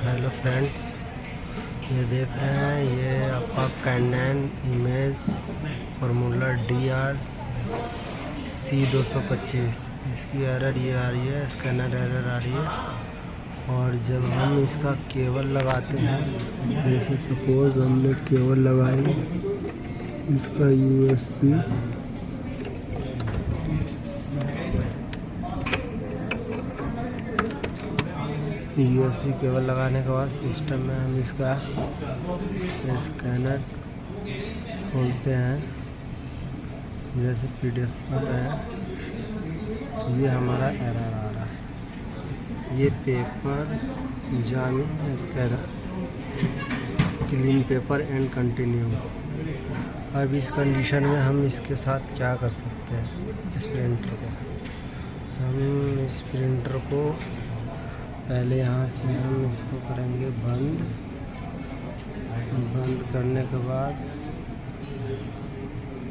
Hello friends, ये देख रहे हैं ये आपका कैनन इमेज फार्मूला DR-C225। इसकी एरर ये आ रही है, स्कैनर एरर आ रही है। और जब हम इसका केबल लगाते हैं, जैसे सपोज हमने केबल लगाई इसका USB केबल लगाने के बाद सिस्टम में हम इसका स्कैनर खोलते हैं। जैसे PDF पर है, ये हमारा एरर आ रहा है। ये paper Jami scanner clean paper and continue. अब इस कंडीशन में हम इसके साथ क्या कर सकते हैं? इस प्रिंटर को पहले यहाँ से हम इसको करेंगे बंद करने के बाद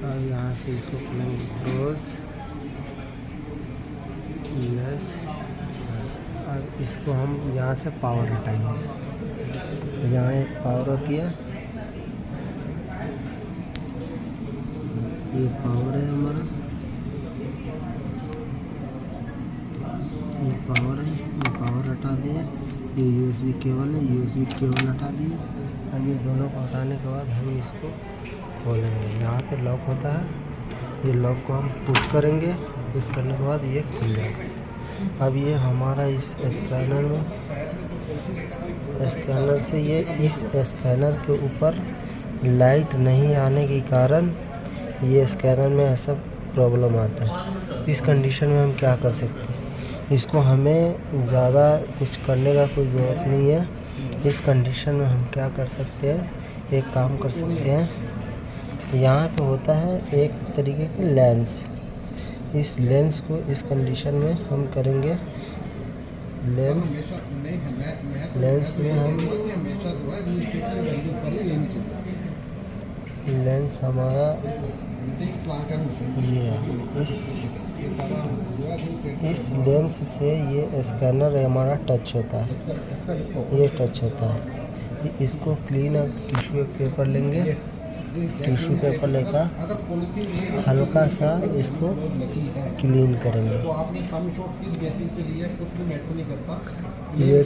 अब यहाँ से इसको करेंगे क्लोज। यस, अब इसको हम यहाँ से पावर हटाएंगे। यहाँ एक पावर होती है, ये पावर है हमारा, ये पावर है, ये पावर हटा दिए। ये USB केबल है, USB केबल हटा दिए। अब ये दोनों को हटाने के बाद हम इसको खोलेंगे। यहाँ पे लॉक होता है, ये लॉक को हम पुश करेंगे। पुश करने के बाद ये खुल जाएगा। अब ये हमारा इस स्कैनर से ये इस स्कैनर के ऊपर लाइट नहीं आने के कारण ये स्कैनर में ऐसा प्रॉब्लम आता है। इस कंडीशन में हम क्या कर सकते हैं? इसको हमें ज़्यादा कुछ करने का कोई ज़रूरत नहीं है। इस कंडीशन में हम क्या कर सकते हैं? एक काम कर सकते हैं, यहाँ पे होता है एक तरीके के लेंस। इस लेंस को इस कंडीशन में हम करेंगे। लेंस में हम लेंस हमारा ये है। इस लेंस से ये स्कैनर हमारा टच होता है, ये टच होता है। इसको क्लीन टिश्यू पेपर लेंगे। टिश्यू पेपर लेकर हल्का सा इसको क्लीन करेंगे। ये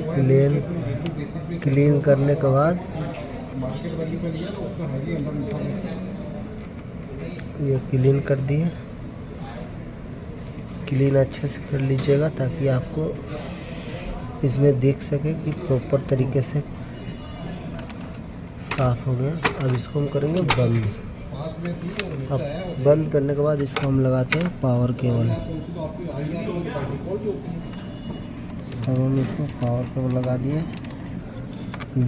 क्लीन करने के बाद ये क्लीन कर दिए। क्लीन अच्छे से कर लीजिएगा ताकि आपको इसमें देख सके कि प्रॉपर तरीके से साफ हो गया। अब इसको हम करेंगे बंद। अब बंद करने के बाद इसको हम लगाते हैं पावर केबल। अब हम इसको पावर केबल लगा दिए,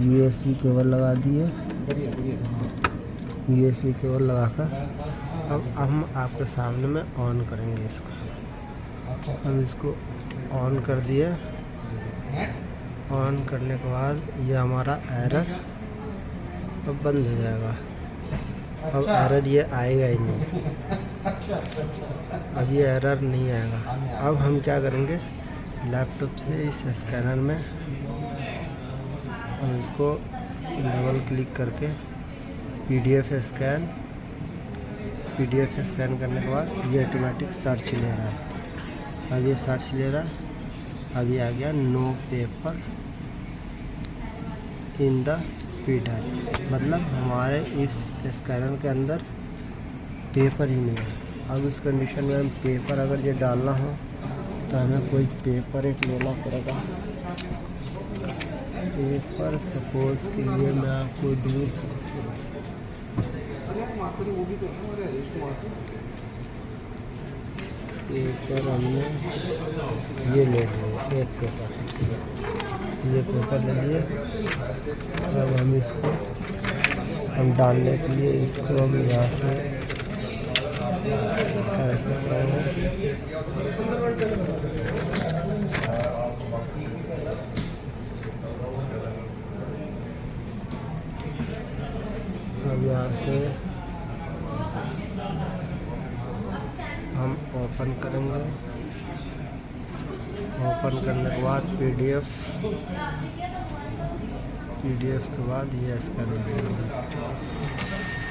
USB केबल लगा दिए। USB केबल लगाकर अब हम आपके सामने में ऑन करेंगे इसको। हम इसको ऑन कर दिए। ऑन करने के बाद ये हमारा एरर अब बंद हो जाएगा। अब एरर ये आएगा ही नहीं, अब ये एरर नहीं आएगा। अब हम क्या करेंगे? लैपटॉप से इस स्कैनर में हम इसको डबल क्लिक करके PDF स्कैन करने के बाद ये ऑटोमेटिक सर्च ले रहा है। अब ये सर्च ले रहा है। अब ये आ गया no paper in the feeder, मतलब हमारे इस स्कैनर के अंदर पेपर ही नहीं है। अब इस कंडीशन में हम पेपर अगर ये डालना हो तो हमें कोई पेपर एक लेना पड़ेगा। पेपर सपोज के लिए मैं आपको दूर पेपर हमने ये ले लिया, एक पेपर, ये पेपर ले लिए। अब हम इसको डालने के लिए इसको हम यहाँ से ऐसे करेंगे। अब यहाँ से हम ओपन करेंगे। ओपन करने के बाद PDF PDF के बाद ये स्कैन लगेगा।